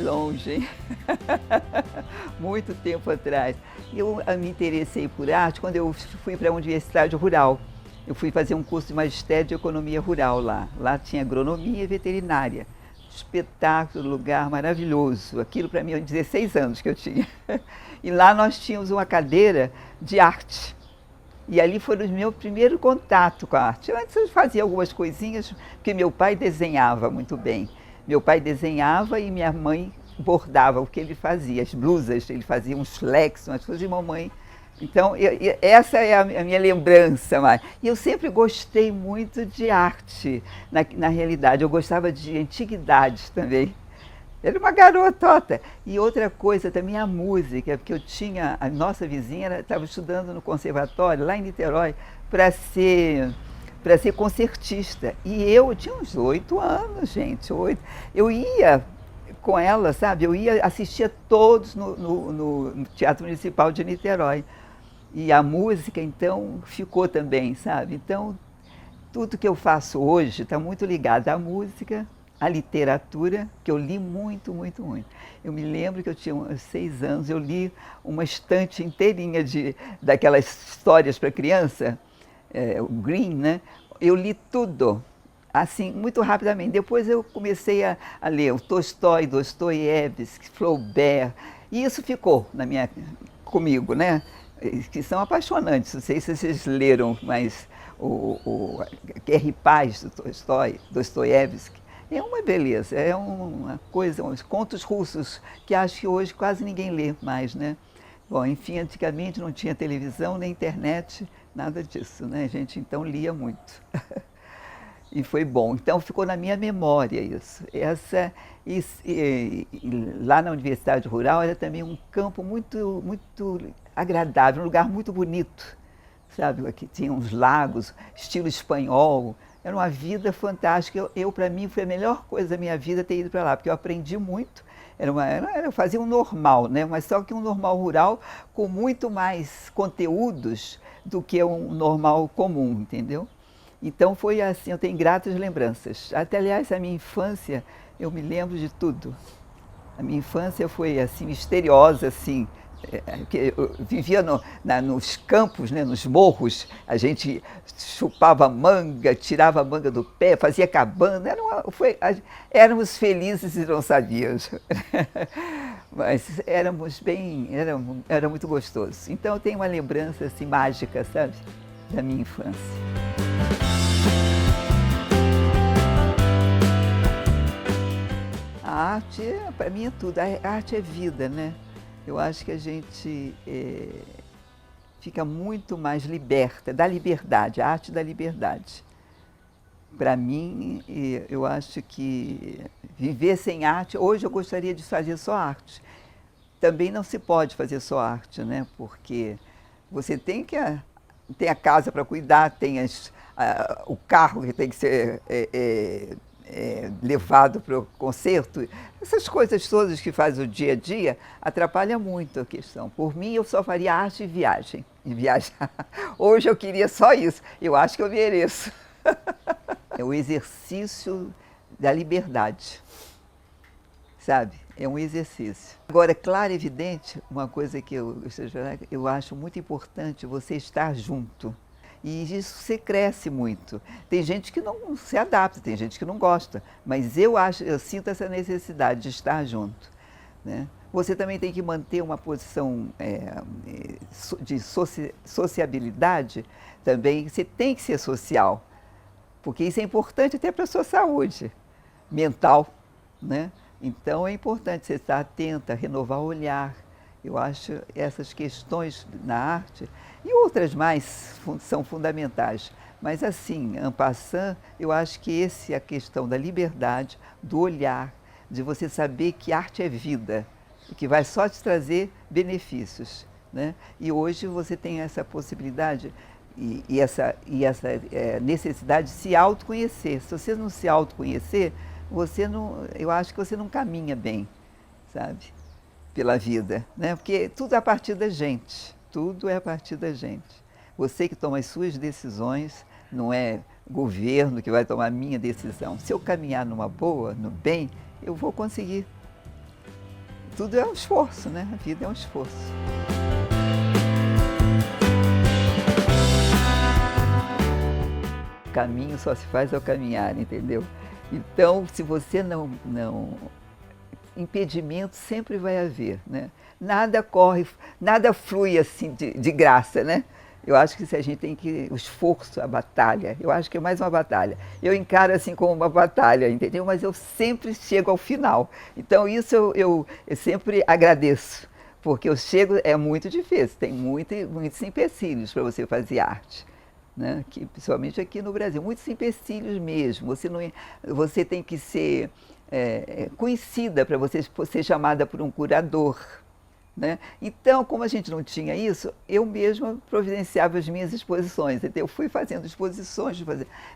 longe, hein? Muito tempo atrás. Eu me interessei por arte quando eu fui para a Universidade Rural. Eu fui fazer um curso de magistério de economia rural lá. Lá tinha agronomia e veterinária. Espetáculo, lugar maravilhoso. Aquilo para mim, 16 anos que eu tinha. E lá nós tínhamos uma cadeira de arte. E ali foi o meu primeiro contato com a arte. Antes eu fazia algumas coisinhas, porque meu pai desenhava muito bem. Meu pai desenhava e minha mãe bordava o que ele fazia, as blusas, ele fazia uns flex, umas coisas de mamãe. Então, essa é a minha lembrança. E eu sempre gostei muito de arte, na realidade. Eu gostava de antiguidades também. Era uma garotota. E outra coisa também, a música, porque a nossa vizinha estava estudando no conservatório, lá em Niterói, para ser concertista. E eu tinha uns 8 anos, gente, 8. Eu ia com ela, sabe? Eu ia assistir a todos no Teatro Municipal de Niterói. E a música, então, ficou também, sabe? Então, tudo que eu faço hoje está muito ligado à música, à literatura, que eu li muito, muito, muito. Eu me lembro que eu tinha uns 6 anos, eu li uma estante inteirinha daquelas histórias para criança, o Green, né? Eu li tudo, assim, muito rapidamente. Depois eu comecei a ler o Tolstói, Dostoiévski, Flaubert, e isso ficou comigo, né? Que são apaixonantes. Não sei se vocês leram, mas o Guerra e Paz, do Tolstói, Dostoiévski, é uma beleza, é uma coisa, uns contos russos que acho que hoje quase ninguém lê mais, né? Bom, enfim, antigamente não tinha televisão, nem internet, nada disso, né? A gente então lia muito. E foi bom. Então ficou na minha memória isso. Lá na Universidade Rural era também um campo muito, muito agradável, um lugar muito bonito, sabe? Aqui tinha uns lagos, estilo espanhol. Era uma vida fantástica. Para mim, foi a melhor coisa da minha vida ter ido para lá, porque eu aprendi muito. Eu fazia um normal, né? Mas só que um normal rural com muito mais conteúdos do que um normal comum, entendeu? Então foi assim, eu tenho gratas lembranças. Até, aliás, a minha infância, eu me lembro de tudo. A minha infância foi assim, misteriosa, assim. Eu vivia nos campos, né, nos morros, a gente chupava manga, tirava a manga do pé, fazia cabana, éramos felizes e não sabíamos. Mas era muito gostoso. Então eu tenho uma lembrança assim, mágica, sabe, da minha infância. A arte, para mim, é tudo. A arte é vida, né? Eu acho que a gente fica muito mais liberta, da liberdade, a arte da liberdade. Para mim, eu acho que viver sem arte, hoje eu gostaria de fazer só arte. Também não se pode fazer só arte, né? Porque você tem que tem a casa para cuidar, tem o carro que tem que ser levado para o concerto. Essas coisas todas que faz o dia a dia atrapalham muito a questão. Por mim, eu só faria arte e viagem. E viajar. Hoje eu queria só isso. Eu acho que eu mereço. É o exercício da liberdade, sabe? É um exercício. Agora, claro e evidente, uma coisa que eu acho muito importante, você estar junto. E isso você cresce muito. Tem gente que não se adapta, tem gente que não gosta, mas eu sinto essa necessidade de estar junto, né? Você também tem que manter uma posição de sociabilidade também, você tem que ser social, porque isso é importante até para a sua saúde mental, né? Então é importante você estar atenta, renovar o olhar. Eu acho essas questões na arte e outras mais são fundamentais. Mas assim, en passant, eu acho que essa é a questão da liberdade, do olhar, de você saber que arte é vida, que vai só te trazer benefícios, né? E hoje você tem essa possibilidade e essa necessidade de se autoconhecer. Se você não se autoconhecer, eu acho que você não caminha bem, sabe? Pela vida, né? Porque tudo é a partir da gente, tudo é a partir da gente. Você que toma as suas decisões, não é governo que vai tomar a minha decisão. Se eu caminhar numa boa, no bem, eu vou conseguir. tudo é um esforço, né? A vida é um esforço. O caminho só se faz ao caminhar, entendeu? Então, se você não impedimento sempre vai haver, né? Nada corre, nada flui assim de graça, né? Eu acho que se a gente tem que, o esforço, a batalha, eu acho que é mais uma batalha. Eu encaro assim como uma batalha, entendeu? Mas eu sempre chego ao final. Então isso eu sempre agradeço, porque eu chego, é muito difícil, tem muitos empecilhos para você fazer arte. Né? Que, principalmente aqui no Brasil, muitos empecilhos mesmo. Você tem que ser conhecida para você ser chamada por um curador. Né? Então, como a gente não tinha isso, eu mesma providenciava as minhas exposições. Então, eu fui fazendo exposições.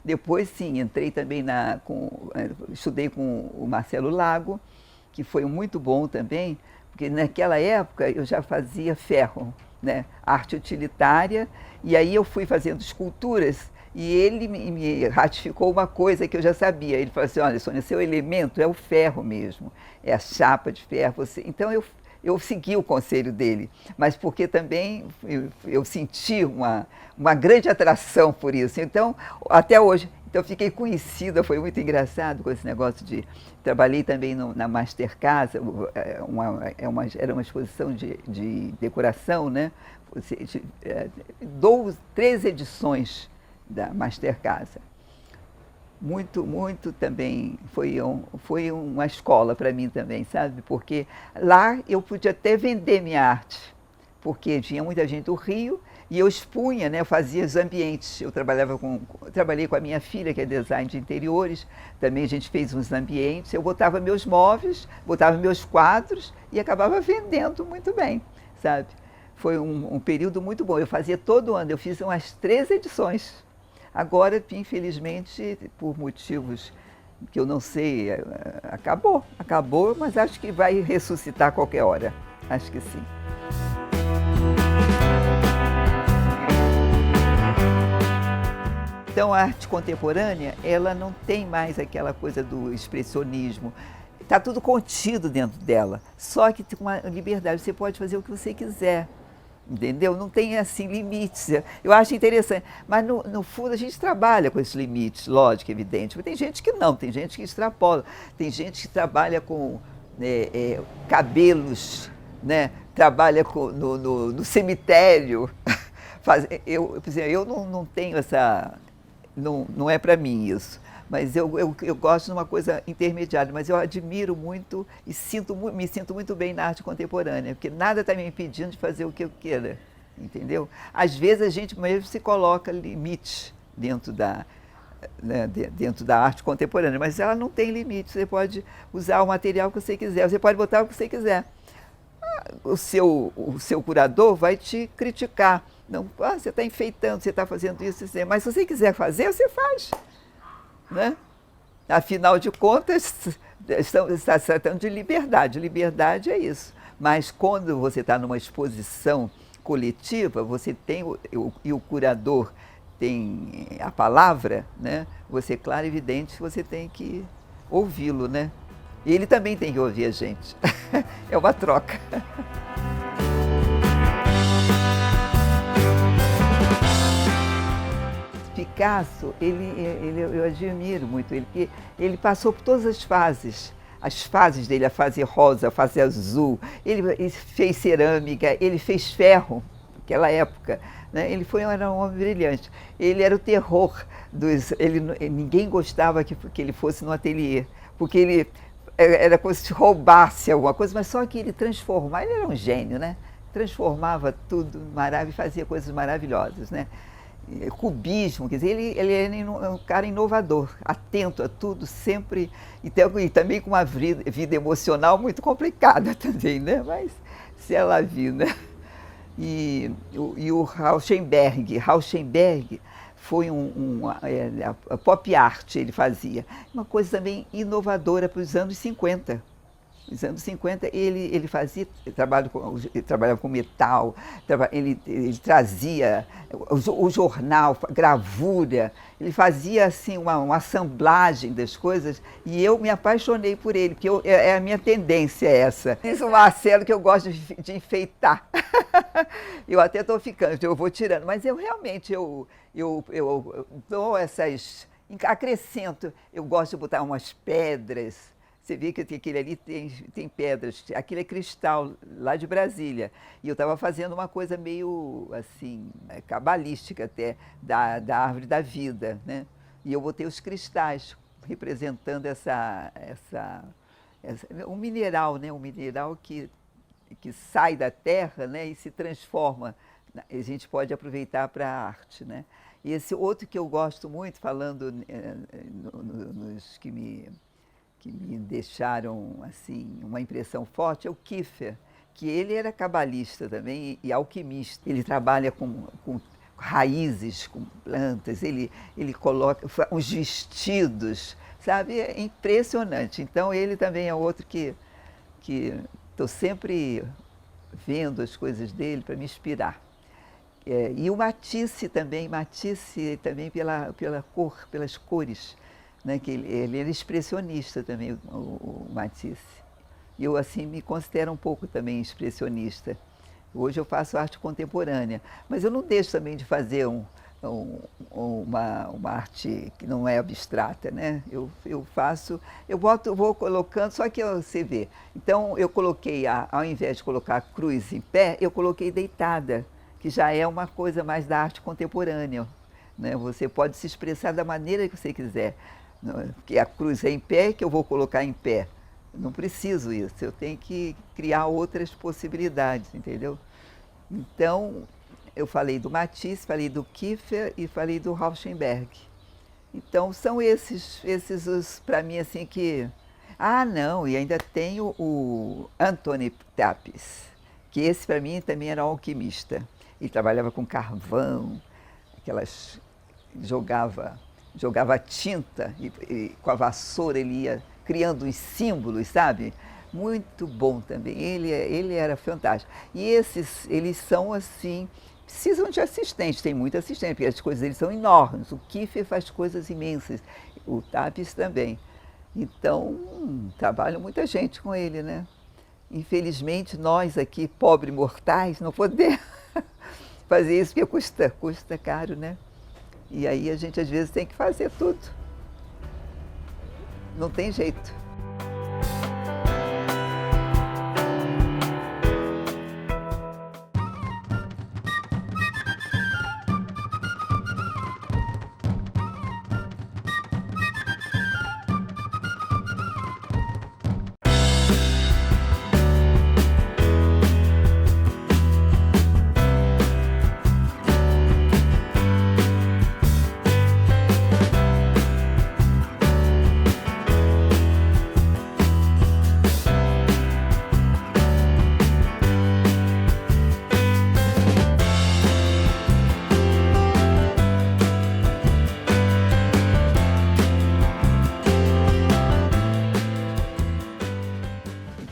Depois, sim, entrei também estudei com o Marcelo Lago, que foi muito bom também, porque naquela época eu já fazia ferro, né? Arte utilitária, e aí eu fui fazendo esculturas. E ele me ratificou uma coisa que eu já sabia. Ele falou assim: olha, Sônia, seu elemento é o ferro mesmo, é a chapa de ferro. Então eu segui o conselho dele, mas porque também eu senti uma grande atração por isso. Então, até hoje, então fiquei conhecida, foi muito engraçado com esse negócio de... Trabalhei também na Master Casa, era uma exposição de decoração, né? 13 edições da Master Casa. Muito também, foi uma escola para mim também, sabe? Porque lá eu podia até vender minha arte, porque tinha muita gente do Rio e eu expunha, né? Eu fazia os ambientes. Eu trabalhei com a minha filha, que é design de interiores, também a gente fez uns ambientes. Eu botava meus móveis, botava meus quadros e acabava vendendo muito bem, sabe? Foi um período muito bom. Eu fazia todo ano, eu fiz umas 13 edições. Agora, infelizmente, por motivos que eu não sei, acabou, mas acho que vai ressuscitar a qualquer hora. Acho que sim. Então, a arte contemporânea, ela não tem mais aquela coisa do expressionismo. Está tudo contido dentro dela, só que com uma liberdade, você pode fazer o que você quiser. Entendeu? Não tem, assim, limites. Eu acho interessante. Mas, no fundo, a gente trabalha com esses limites, lógico, evidente. Mas tem gente que não, tem gente que extrapola. Tem gente que trabalha com cabelos, né? Trabalha no cemitério. Eu não tenho essa... Não é para mim isso. Mas eu gosto de uma coisa intermediária, mas eu admiro muito e me sinto muito bem na arte contemporânea, porque nada está me impedindo de fazer o que eu queira, entendeu? Às vezes a gente mesmo se coloca limite dentro da arte contemporânea, mas ela não tem limite, você pode usar o material que você quiser, você pode botar o que você quiser. O seu curador vai te criticar, não, você está enfeitando, você está fazendo isso, mas se você quiser fazer, você faz. Né? Afinal de contas, está se tratando de liberdade. Liberdade é isso. Mas quando você está numa exposição coletiva, você tem e o curador tem a palavra, né? Você, claro e evidente, você tem que ouvi-lo, né? E ele também tem que ouvir a gente. É uma troca. Picasso, eu admiro muito ele, porque ele passou por todas as fases dele, a fase rosa, a fase azul, ele fez cerâmica, ele fez ferro, naquela época, né? Era um homem brilhante, ele era o terror ninguém gostava que ele fosse no ateliê, porque ele era como se roubasse alguma coisa, mas só que ele era um gênio, né? Transformava tudo maravilhoso, fazia coisas maravilhosas, né? Cubismo, quer dizer, ele é um cara inovador, atento a tudo, sempre, e também com uma vida emocional muito complicada também, né? Mas se ela viu, né? E o Rauschenberg foi a pop art, ele fazia, uma coisa também inovadora para os anos 50. Nos anos 50, ele fazia ele trabalhava com metal, ele trazia o jornal, gravura, ele fazia assim uma assemblagem das coisas e eu me apaixonei por ele, porque a minha tendência é essa. Diz o Marcelo que eu gosto de enfeitar. Eu até estou ficando, eu vou tirando, mas eu realmente eu dou acrescento, eu gosto de botar umas pedras. Você vê que aquele ali tem pedras, aquilo é cristal, lá de Brasília. E eu estava fazendo uma coisa meio, assim, cabalística até, da árvore da vida, né? E eu botei os cristais, representando um mineral, né? Um mineral que sai da terra, né? E se transforma. A gente pode aproveitar para a arte, né? E esse outro que eu gosto muito, falando nos que me deixaram assim uma impressão forte é o Kiefer, que ele era cabalista também e alquimista. Ele trabalha com raízes, com plantas, ele coloca uns vestidos, sabe? É impressionante. Então ele também é outro que estou sempre vendo as coisas dele para me inspirar. E o Matisse também pela cor, pelas cores. Né, que ele era expressionista também, o Matisse. E eu, assim, me considero um pouco também expressionista. Hoje eu faço arte contemporânea, mas eu não deixo também de fazer uma arte que não é abstrata, né? Eu vou colocando, só que você vê. Então, eu coloquei, ao invés de colocar a cruz em pé, eu coloquei deitada, que já é uma coisa mais da arte contemporânea. Né? Você pode se expressar da maneira que você quiser. Porque a cruz é em pé, que eu vou colocar em pé. Não preciso isso, eu tenho que criar outras possibilidades, entendeu? Então, eu falei do Matisse, falei do Kiefer e falei do Rauschenberg. Então, são esses os, para mim, assim, que... Ah, não, e ainda tenho o Anthony Tapes, que esse, para mim, também era alquimista. Ele trabalhava com carvão, jogava tinta e com a vassoura ele ia criando os símbolos, sabe? Muito bom também, ele era fantástico. E eles são assim, precisam de assistente, tem muito assistente, porque as coisas deles são enormes. O Kiefer faz coisas imensas, o Tapes também. Então, trabalha muita gente com ele, né? Infelizmente, nós aqui, pobres mortais, não podemos fazer isso, porque custa caro, né? E aí a gente às vezes tem que fazer tudo. Não tem jeito.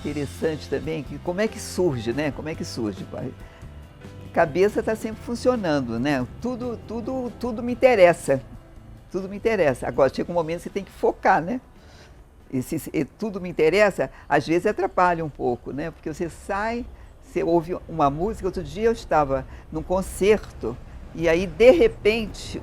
Interessante também, que como é que surge, né? Como é que surge? A cabeça está sempre funcionando, né? Tudo me interessa. Tudo me interessa. Agora, chega um momento que você tem que focar, né? Tudo me interessa, às vezes atrapalha um pouco, né? Porque você sai, você ouve uma música. Outro dia eu estava num concerto e aí, de repente,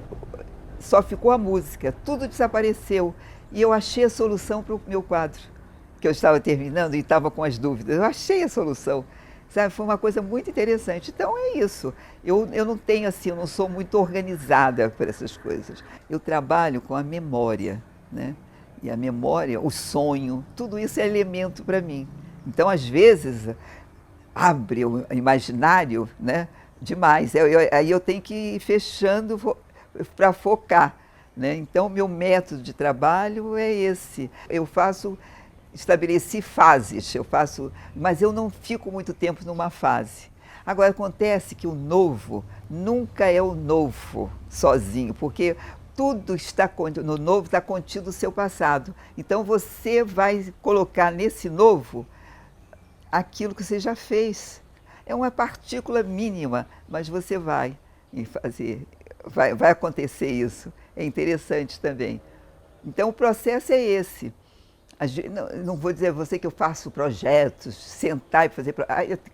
só ficou a música. Tudo desapareceu. E eu achei a solução para o meu quadro, que eu estava terminando e estava com as dúvidas. Eu achei a solução, sabe? Foi uma coisa muito interessante. Então é isso. Eu não tenho assim, eu não sou muito organizada para essas coisas. Eu trabalho com a memória, né? E a memória, o sonho, tudo isso é elemento para mim. Então, às vezes, abre o imaginário, né? Demais. Aí eu tenho que ir fechando para focar, né? Então, meu método de trabalho é esse. Estabeleci fases, mas eu não fico muito tempo numa fase. Agora, acontece que o novo nunca é o novo sozinho, porque tudo no novo está contido no seu passado. Então, você vai colocar nesse novo aquilo que você já fez. É uma partícula mínima, mas você vai e fazer, vai acontecer isso. É interessante também. Então, o processo é esse. Não vou dizer a você que eu faço projetos, sentar e fazer.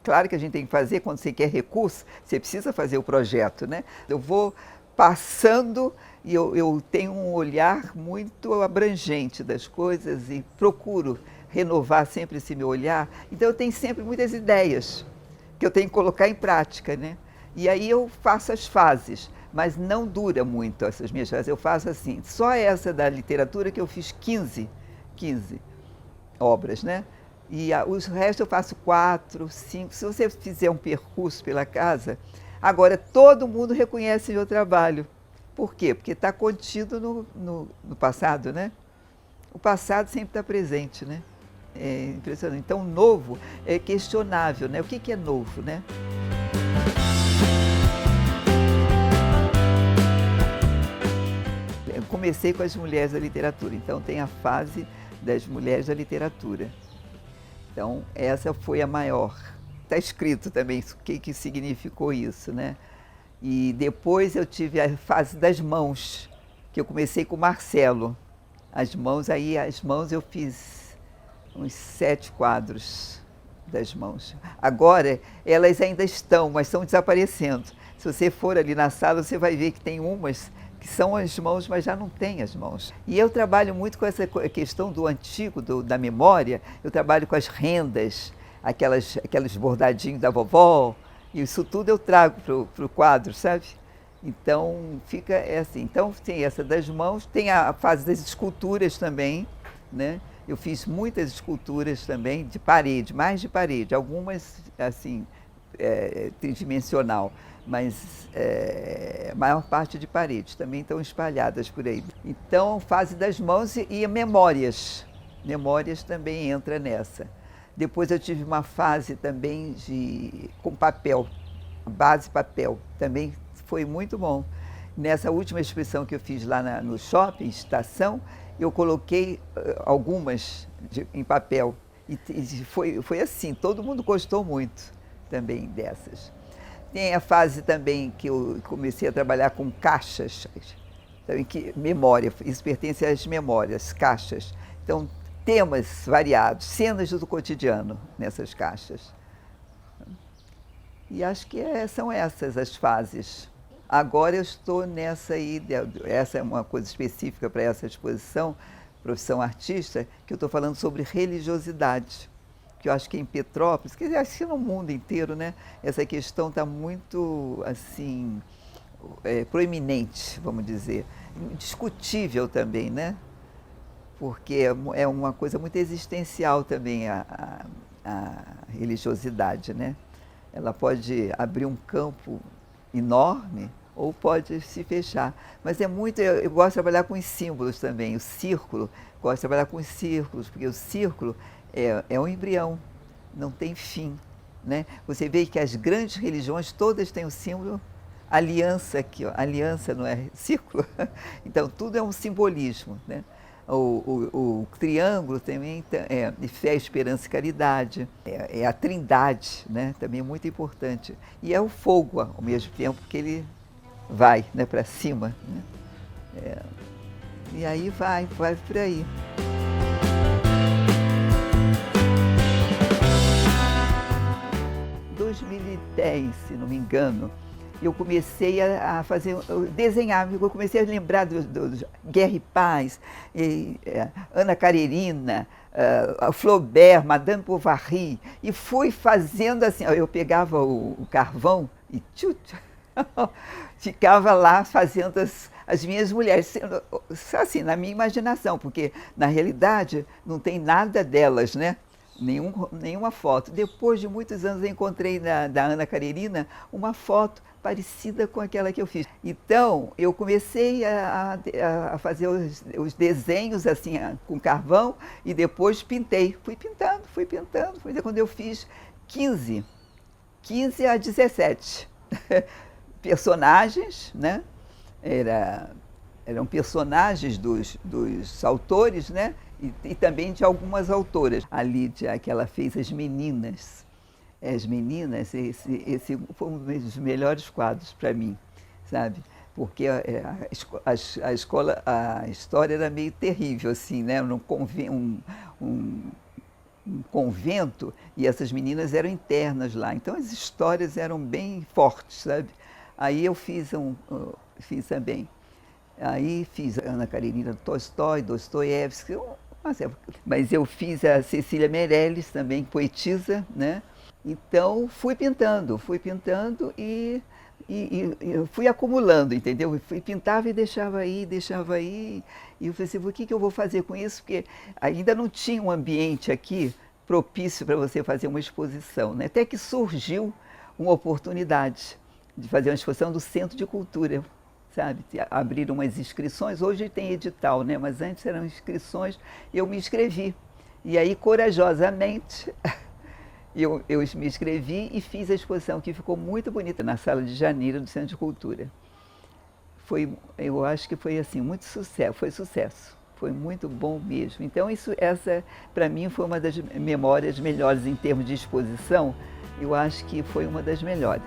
Claro que a gente tem que fazer quando você quer recurso, você precisa fazer o projeto, né? Eu vou passando e eu tenho um olhar muito abrangente das coisas e procuro renovar sempre esse meu olhar. Então, eu tenho sempre muitas ideias que eu tenho que colocar em prática, né? E aí eu faço as fases, mas não dura muito essas minhas fases. Eu faço assim, só essa da literatura que eu fiz 15 obras, né? E os restos eu faço 4, 5. Se você fizer um percurso pela casa, agora todo mundo reconhece meu trabalho. Por quê? Porque está contido no passado, né? O passado sempre está presente, né? É impressionante. Então, novo é questionável, né? O que é novo, né? Eu comecei com as mulheres da literatura, então tem a fase das mulheres da literatura. Então, essa foi a maior. Está escrito também o que significou isso, né? E depois eu tive a fase das mãos, que eu comecei com o Marcelo. As mãos eu fiz uns 7 quadros das mãos. Agora, elas ainda estão, mas estão desaparecendo. Se você for ali na sala, você vai ver que tem umas que são as mãos, mas já não tem as mãos. E eu trabalho muito com essa questão do antigo, da memória. Eu trabalho com as rendas, aqueles bordadinhos da vovó, e isso tudo eu trago para o quadro, sabe? Então, fica assim. Então, tem essa das mãos, tem a fase das esculturas também, né? Eu fiz muitas esculturas também de parede, mais de parede, algumas, assim, tridimensional, mas a maior parte de paredes também estão espalhadas por aí. Então, fase das mãos e memórias. Memórias também entra nessa. Depois eu tive uma fase também com papel, base papel, também foi muito bom. Nessa última exposição que eu fiz lá no shopping, estação, eu coloquei algumas em papel. E foi assim, todo mundo gostou muito também dessas. Tem a fase também que eu comecei a trabalhar com caixas, também memória, isso pertence às memórias, caixas. Então, temas variados, cenas do cotidiano nessas caixas. E acho que são essas as fases. Agora eu estou nessa aí, essa é uma coisa específica para essa exposição, profissão artista, que eu estou falando sobre religiosidade. Que eu acho que em Petrópolis, quer dizer, acho que no mundo inteiro, né, essa questão está muito, assim, proeminente, vamos dizer, discutível também, né? Porque é uma coisa muito existencial também a religiosidade, né? Ela pode abrir um campo enorme ou pode se fechar. Mas eu gosto de trabalhar com os símbolos também, o círculo, gosto de trabalhar com os círculos, porque o círculo é um embrião, não tem fim, né? Você vê que as grandes religiões todas têm o símbolo aliança aqui, ó, aliança não é círculo? Então tudo é um simbolismo, né? O triângulo também é fé, esperança e caridade, é a trindade, né? Também é muito importante. E é o fogo ao mesmo tempo que ele vai, né, para cima, né? E aí vai por aí. 2010, se não me engano, eu comecei a desenhar, eu comecei a lembrar do Guerra e Paz, Ana Karenina, Flaubert, Madame Bovary, e fui fazendo assim, eu pegava o carvão e ficava lá fazendo as minhas mulheres, assim, na minha imaginação, porque na realidade não tem nada delas, né? Nenhuma foto. Depois de muitos anos eu encontrei da Ana Karenina uma foto parecida com aquela que eu fiz. Então, eu comecei a fazer os desenhos assim, com carvão e depois pintei. Fui pintando. Quando eu fiz 15 a 17 personagens, né? eram personagens dos autores, né? E também de algumas autoras. A Lídia, que ela fez As Meninas. As Meninas, esse foi um dos melhores quadros para mim, sabe? Porque a escola, a história era meio terrível, assim, né? Um convento, e essas meninas eram internas lá. Então as histórias eram bem fortes, sabe? Aí eu fiz também. Aí fiz a Ana Karenina Tolstói, Dostoiévski, mas eu fiz a Cecília Meirelles também, poetisa, né? Então fui pintando e fui acumulando, entendeu? Pintava e deixava aí. E eu pensei, o que eu vou fazer com isso? Porque ainda não tinha um ambiente aqui propício para você fazer uma exposição, né? Até que surgiu uma oportunidade de fazer uma exposição do Centro de Cultura, sabe? Abriram umas inscrições, hoje tem edital, né? Mas antes eram inscrições, eu me inscrevi. E aí, corajosamente, eu me inscrevi e fiz a exposição, que ficou muito bonita, na Sala de Janeiro do Centro de Cultura. Eu acho que foi assim, muito sucesso, foi sucesso. Foi muito bom mesmo. Então, essa, para mim, foi uma das memórias melhores em termos de exposição. Eu acho que foi uma das melhores.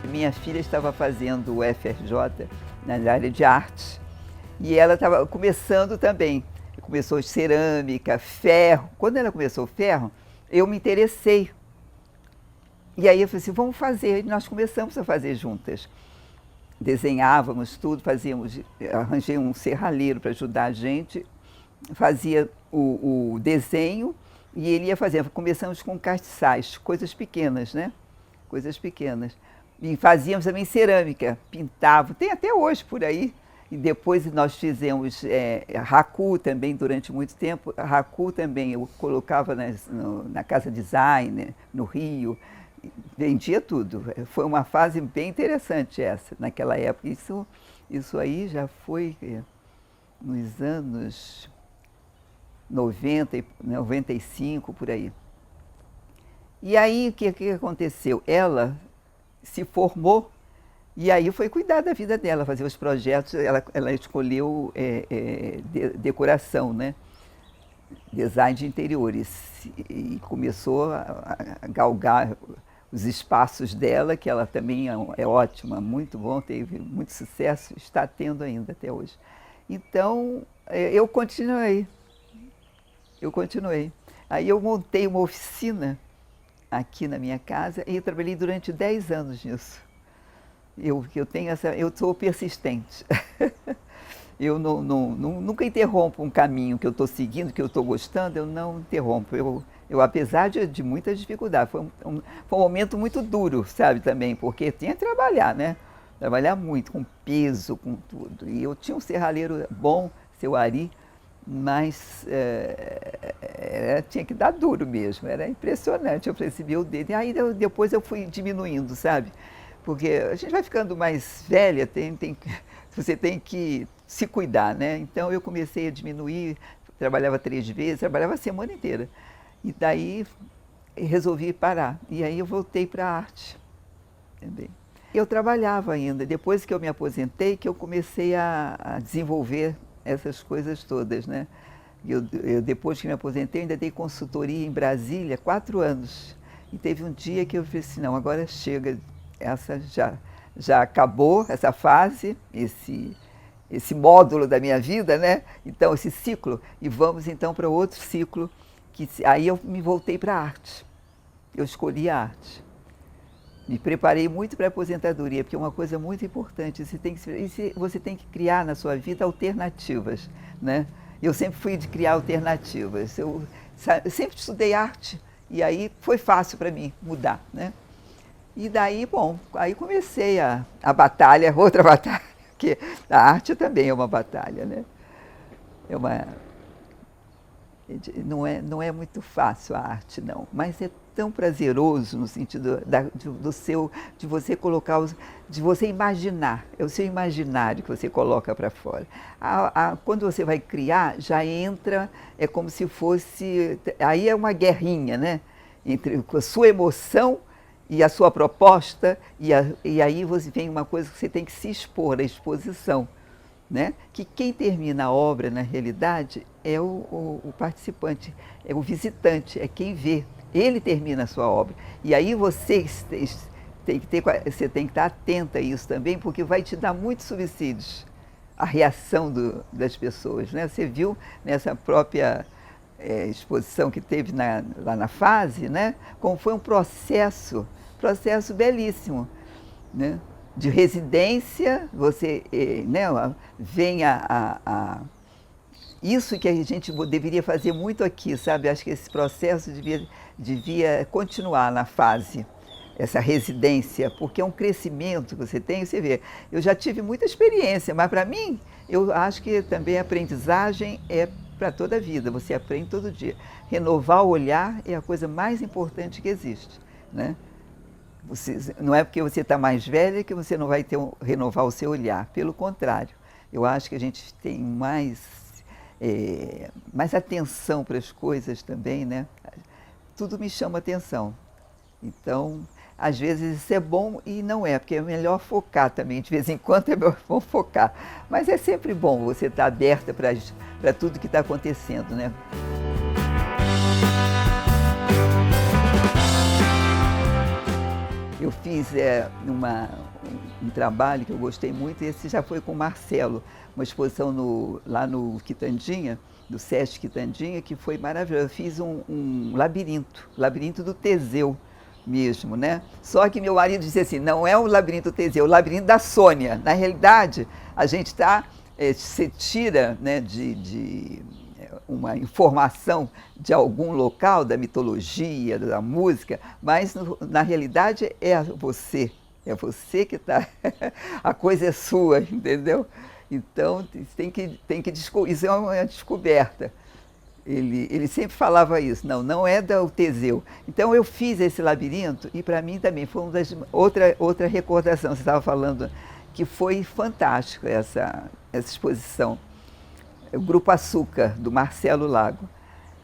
Minha filha estava fazendo o FRJ na área de arte e ela estava começando também. Começou cerâmica, ferro. Quando ela começou ferro, eu me interessei. E aí eu falei assim, vamos fazer. E nós começamos a fazer juntas. Desenhávamos tudo, arranjei um serralheiro para ajudar a gente, fazia o desenho e ele ia fazer. Começamos com castiçais, coisas pequenas, né? Coisas pequenas. E fazíamos também cerâmica, pintava, tem até hoje por aí. E depois nós fizemos raku também durante muito tempo. Raku também eu colocava na Casa Design, no Rio, vendia tudo. Foi uma fase bem interessante essa, naquela época. Isso aí já foi nos anos 90, 95, por aí. E aí o que aconteceu? Ela se formou e aí foi cuidar da vida dela, fazer os projetos. Ela escolheu decoração, né? Design de interiores, e começou a galgar os espaços dela, que ela também é ótima, muito bom, teve muito sucesso, está tendo ainda até hoje. Então, eu continuei. Aí eu montei uma oficina aqui na minha casa e eu trabalhei durante 10 anos nisso. Eu sou persistente. Eu nunca interrompo um caminho que eu estou seguindo, que eu estou gostando, eu não interrompo. Apesar de muitas dificuldades, foi um momento muito duro, sabe, também, porque tinha que trabalhar, né? Trabalhar muito, com peso, com tudo. E eu tinha um serralheiro bom, seu Ari, mas tinha que dar duro mesmo, era impressionante, eu percebi o dedo. E aí depois eu fui diminuindo, sabe? Porque a gente vai ficando mais velha, você tem que se cuidar, né? Então eu comecei a diminuir, trabalhava 3 vezes, trabalhava a semana inteira. E daí resolvi parar. E aí eu voltei para a arte também. Eu trabalhava ainda, depois que eu me aposentei, que eu comecei a desenvolver essas coisas todas, né? Depois que me aposentei, ainda dei consultoria em Brasília 4 anos. E teve um dia que eu falei assim, não, agora chega, essa já acabou, essa fase, esse módulo da minha vida, né? Então, esse ciclo, e vamos então para outro ciclo, aí eu me voltei para a arte. Eu escolhi a arte. Me preparei muito para a aposentadoria, porque é uma coisa muito importante. Você tem que criar na sua vida alternativas, né? Eu sempre fui de criar alternativas. Eu sempre estudei arte e aí foi fácil para mim mudar, né? E daí, bom, aí comecei a batalha, outra batalha, porque a arte também é uma batalha, né? Não é muito fácil a arte, não, mas é tão prazeroso no sentido de você colocar, de você imaginar, é o seu imaginário que você coloca para fora. Quando você vai criar, já entra, é como se fosse, aí é uma guerrinha, né? Entre a sua emoção e a sua proposta, e aí você vem uma coisa que você tem que se expor, a exposição, né? Que quem termina a obra, na realidade, é o participante, é o visitante, é quem vê. Ele termina a sua obra. E aí você você tem que estar atenta a isso também, porque vai te dar muitos subsídios, a reação das pessoas, né? Você viu nessa própria exposição que teve lá na fase, né? Como foi um processo belíssimo, né? De residência, você né, vem isso que a gente deveria fazer muito aqui, sabe? Acho que esse processo devia continuar na fase, essa residência, porque é um crescimento que você tem, você vê. Eu já tive muita experiência, mas para mim, eu acho que também a aprendizagem é para toda a vida, você aprende todo dia. Renovar o olhar é a coisa mais importante que existe, né? Não é porque você está mais velha que você não vai renovar o seu olhar. Pelo contrário, eu acho que a gente tem mais atenção para as coisas também, né? Tudo me chama atenção. Então, às vezes isso é bom e não é, porque é melhor focar também. De vez em quando é bom focar. Mas é sempre bom você estar aberta para tudo que está acontecendo, né? Eu fiz um trabalho que eu gostei muito, e esse já foi com o Marcelo, uma exposição lá no Quitandinha, do Sesc Quitandinha, que foi maravilhoso. Eu fiz um labirinto do Teseu mesmo, né? Só que meu marido disse assim, não é o labirinto do Teseu, é o labirinto da Sônia. Na realidade, a gente você tira, né, de uma informação de algum local, da mitologia, da música, mas na realidade é você que está, a coisa é sua, entendeu? Então tem que descobrir, isso é uma descoberta. Ele sempre falava isso, não é do Teseu. Então eu fiz esse labirinto e para mim também foi outra recordação, você estava falando, que foi fantástico essa exposição. O Grupo Açúcar, do Marcelo Lago.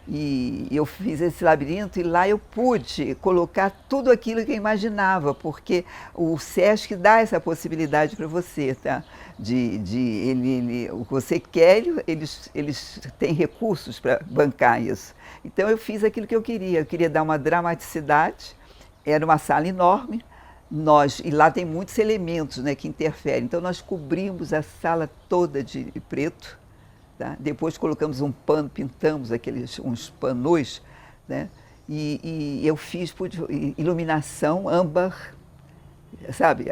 E eu fiz esse labirinto e lá eu pude colocar tudo aquilo que eu imaginava, porque o Sesc dá essa possibilidade para você, tá? O que você quer, eles têm recursos para bancar isso. Então eu fiz aquilo que eu queria dar uma dramaticidade, era uma sala enorme, e lá tem muitos elementos, né, que interferem, então nós cobrimos a sala toda de preto. Tá? Depois colocamos um pano, pintamos uns panões, né? E eu fiz por iluminação âmbar, sabe?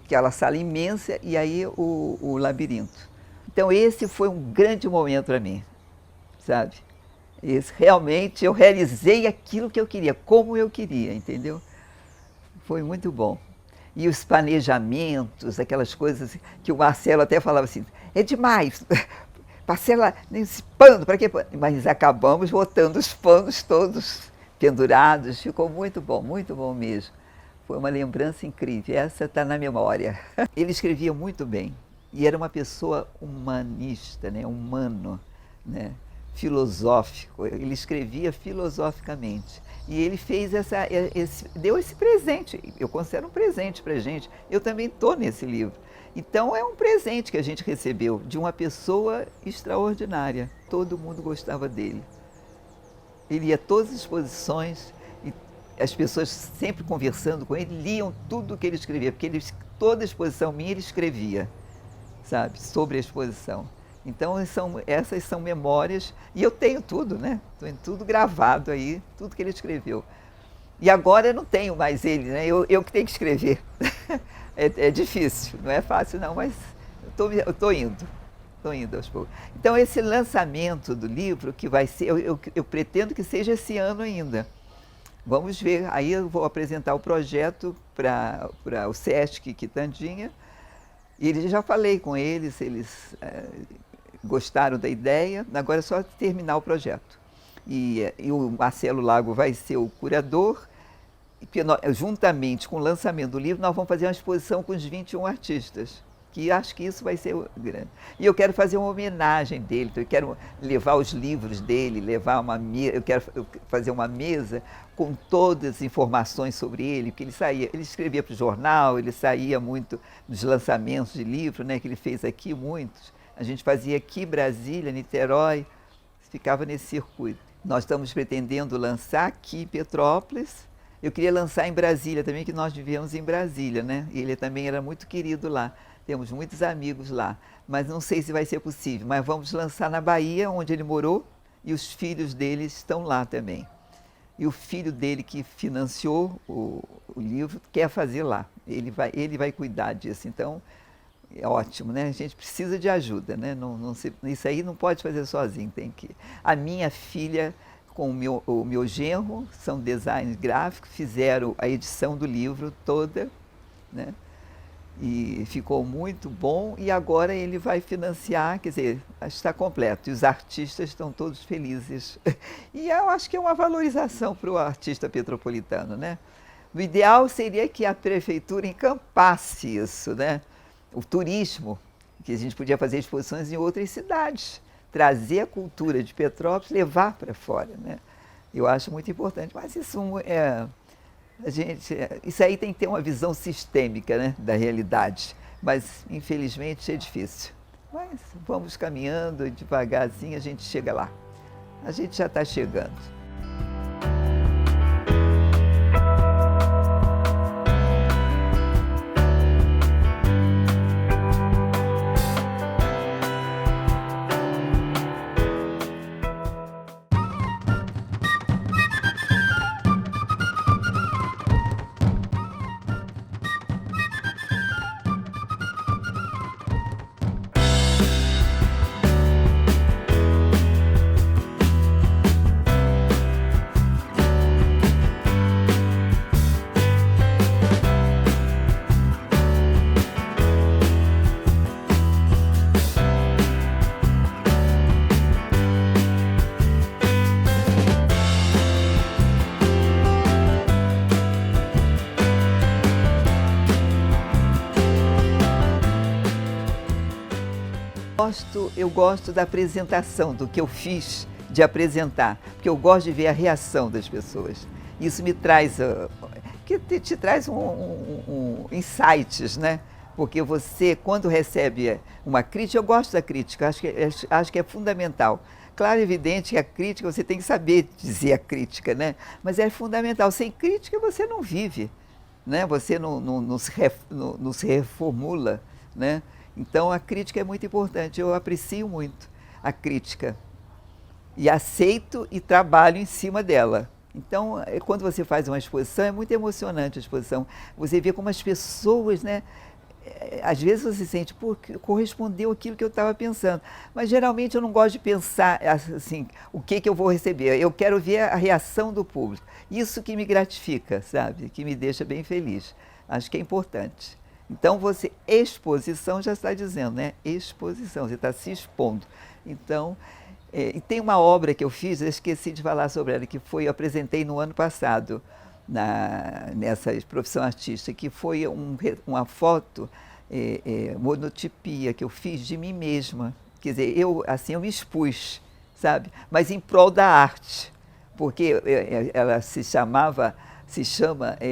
Aquela sala imensa e aí o labirinto. Então esse foi um grande momento para mim, sabe? Realmente eu realizei aquilo que eu queria, como eu queria, entendeu? Foi muito bom. E os planejamentos, aquelas coisas que o Marcelo até falava assim, é demais, parcela nesse pano, para quê? Mas acabamos botando os panos todos pendurados, ficou muito bom mesmo. Foi uma lembrança incrível, essa está na memória. Ele escrevia muito bem e era uma pessoa humanista, né? Humano, né? Filosófico, ele escrevia filosoficamente. E ele fez deu esse presente, eu considero um presente para a gente. Eu também estou nesse livro. Então é um presente que a gente recebeu de uma pessoa extraordinária. Todo mundo gostava dele. Ele ia a todas as exposições e as pessoas sempre conversando com ele, liam tudo o que ele escrevia, porque toda exposição minha ele escrevia, sabe, sobre a exposição. Então essas são memórias, e eu tenho tudo, né? Tenho tudo gravado aí, tudo que ele escreveu. E agora eu não tenho mais ele, né? Eu que tenho que escrever. É difícil, não é fácil não, mas eu estou indo aos poucos. Então esse lançamento do livro, que vai ser, eu pretendo que seja esse ano ainda. Vamos ver, aí eu vou apresentar o projeto para o Sesc Quitandinha, e já falei com eles gostaram da ideia, agora é só terminar o projeto. E o Marcelo Lago vai ser o curador, e juntamente com o lançamento do livro, nós vamos fazer uma exposição com os 21 artistas. que acho que isso vai ser grande. E eu quero fazer uma homenagem dele, então eu quero levar os livros dele, levar eu quero fazer uma mesa com todas as informações sobre ele, porque ele escrevia para o jornal, ele saía muito dos lançamentos de livros, né, que ele fez aqui, muitos. A gente fazia aqui, Brasília, Niterói, ficava nesse circuito. Nós estamos pretendendo lançar aqui em Petrópolis. Eu queria lançar em Brasília também, que nós vivemos em Brasília, né? Ele também era muito querido lá. Temos muitos amigos lá, mas não sei se vai ser possível. Mas vamos lançar na Bahia, onde ele morou, e os filhos dele estão lá também. E o filho dele que financiou o livro quer fazer lá. Ele vai cuidar disso. Então, é ótimo, né? A gente precisa de ajuda, né? Isso aí não pode fazer sozinho, tem que... A minha filha com o meu genro, são designers gráficos, fizeram a edição do livro toda, né? E ficou muito bom, e agora ele vai financiar, quer dizer, está completo, e os artistas estão todos felizes. E eu acho que é uma valorização para o artista petropolitano, né? O ideal seria que a prefeitura encampasse isso, né? O turismo, que a gente podia fazer exposições em outras cidades, trazer a cultura de Petrópolis, levar para fora, né? Eu acho muito importante, mas isso aí tem que ter uma visão sistêmica, né, da realidade, mas infelizmente é difícil. Mas vamos caminhando, devagarzinho a gente chega lá. A gente já está chegando. Eu gosto da apresentação, do que eu fiz de apresentar, porque eu gosto de ver a reação das pessoas. Isso me traz, que te traz insights, né? Porque você, quando recebe uma crítica, eu gosto da crítica, acho que é fundamental. Claro, é evidente que a crítica, você tem que saber dizer a crítica, né? Mas é fundamental. Sem crítica você não vive, né? Você não se reformula, né? Então, a crítica é muito importante, eu aprecio muito a crítica e aceito e trabalho em cima dela. Então, quando você faz uma exposição, é muito emocionante a exposição. Você vê como as pessoas, né, às vezes você sente, pô, correspondeu aquilo que eu estava pensando. Mas, geralmente, eu não gosto de pensar, assim, o que eu vou receber. Eu quero ver a reação do público. Isso que me gratifica, sabe? Que me deixa bem feliz. Acho que é importante. Então, exposição já está dizendo, né? Exposição, você está se expondo. Então, e tem uma obra que eu fiz, eu esqueci de falar sobre ela, que eu apresentei no ano passado, nessa profissão artística, que foi uma foto, monotipia, que eu fiz de mim mesma. Quer dizer, eu me expus, sabe? Mas em prol da arte, porque ela se chama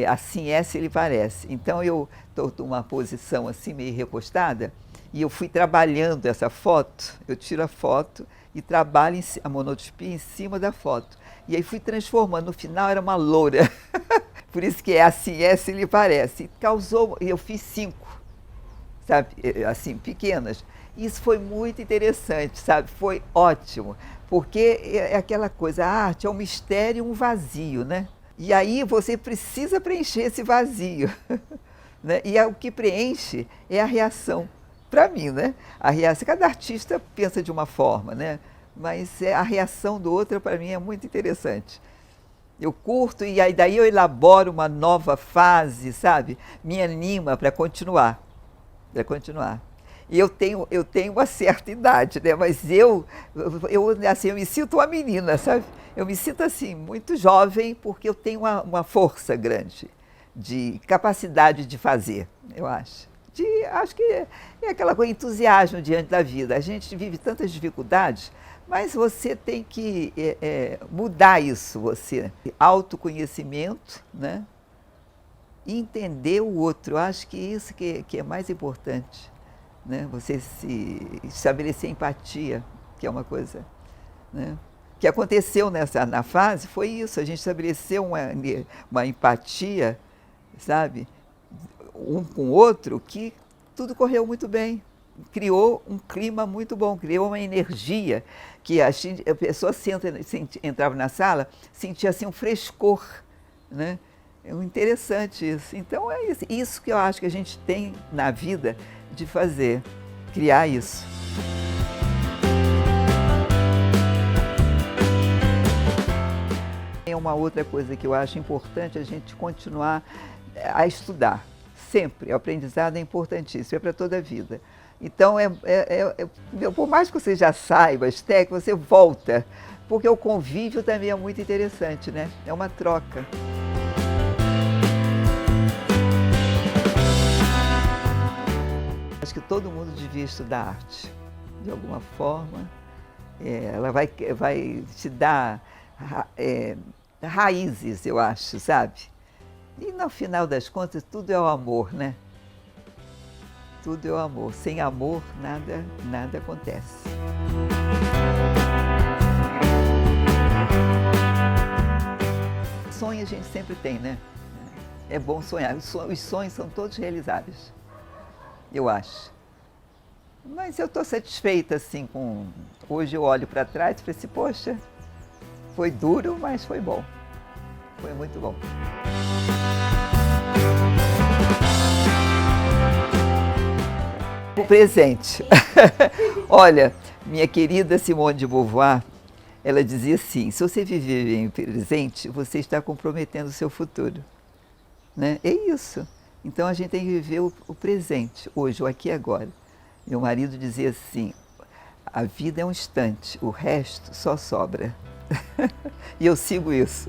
Assim é se ele parece. Então eu estou numa posição assim meio recostada e eu fui trabalhando essa foto, eu tiro a foto e trabalho a monotipia em cima da foto. E aí fui transformando, no final era uma loura, por isso que Assim é se ele parece. E eu fiz 5, sabe, assim, pequenas. Isso foi muito interessante, sabe, foi ótimo, porque é aquela coisa, a arte é um mistério, um vazio, né? E aí você precisa preencher esse vazio, né? E o que preenche é a reação. Para mim, né? A reação, cada artista pensa de uma forma, né? Mas a reação do outro, para mim, é muito interessante. Eu curto e aí daí eu elaboro uma nova fase, sabe? Me anima para continuar, E eu tenho uma certa idade, né? Mas assim, eu me sinto uma menina, sabe? Eu me sinto assim, muito jovem, porque eu tenho uma força grande de capacidade de fazer, eu acho. De acho que é aquela coisa, entusiasmo diante da vida. A gente vive tantas dificuldades, mas você tem que mudar isso, você. Autoconhecimento, né? Entender o outro. Eu acho que isso que é mais importante, né? Você se estabelecer empatia, que é uma coisa, né? O que aconteceu na fase foi isso, a gente estabeleceu uma empatia, sabe, um com o outro, que tudo correu muito bem. Criou um clima muito bom, criou uma energia que a pessoa entrava na sala, sentia assim um frescor, né? É interessante isso. Então é isso que eu acho que a gente tem na vida de fazer, criar isso. É uma outra coisa que eu acho importante a gente continuar a estudar, sempre. O aprendizado é importantíssimo, é para toda a vida. Então, por mais que você já saiba as técnicas, você volta, porque o convívio também é muito interessante, né? É uma troca. Acho que todo mundo devia estudar arte, de alguma forma. Ela vai te dar raízes, eu acho, sabe? E no final das contas, tudo é o amor, né? Tudo é o amor. Sem amor, nada acontece. Sonho a gente sempre tem, né? É bom sonhar. Os sonhos são todos realizáveis, eu acho. Mas eu estou satisfeita, assim, com... Hoje eu olho para trás e falei assim, poxa, foi duro, mas foi bom. Foi muito bom. O presente. Olha, minha querida Simone de Beauvoir, ela dizia assim, se você viver em presente, você está comprometendo o seu futuro. Né? É isso. Então a gente tem que viver o presente, hoje, o aqui e agora. Meu marido dizia assim, a vida é um instante, o resto só sobra. E eu sigo isso.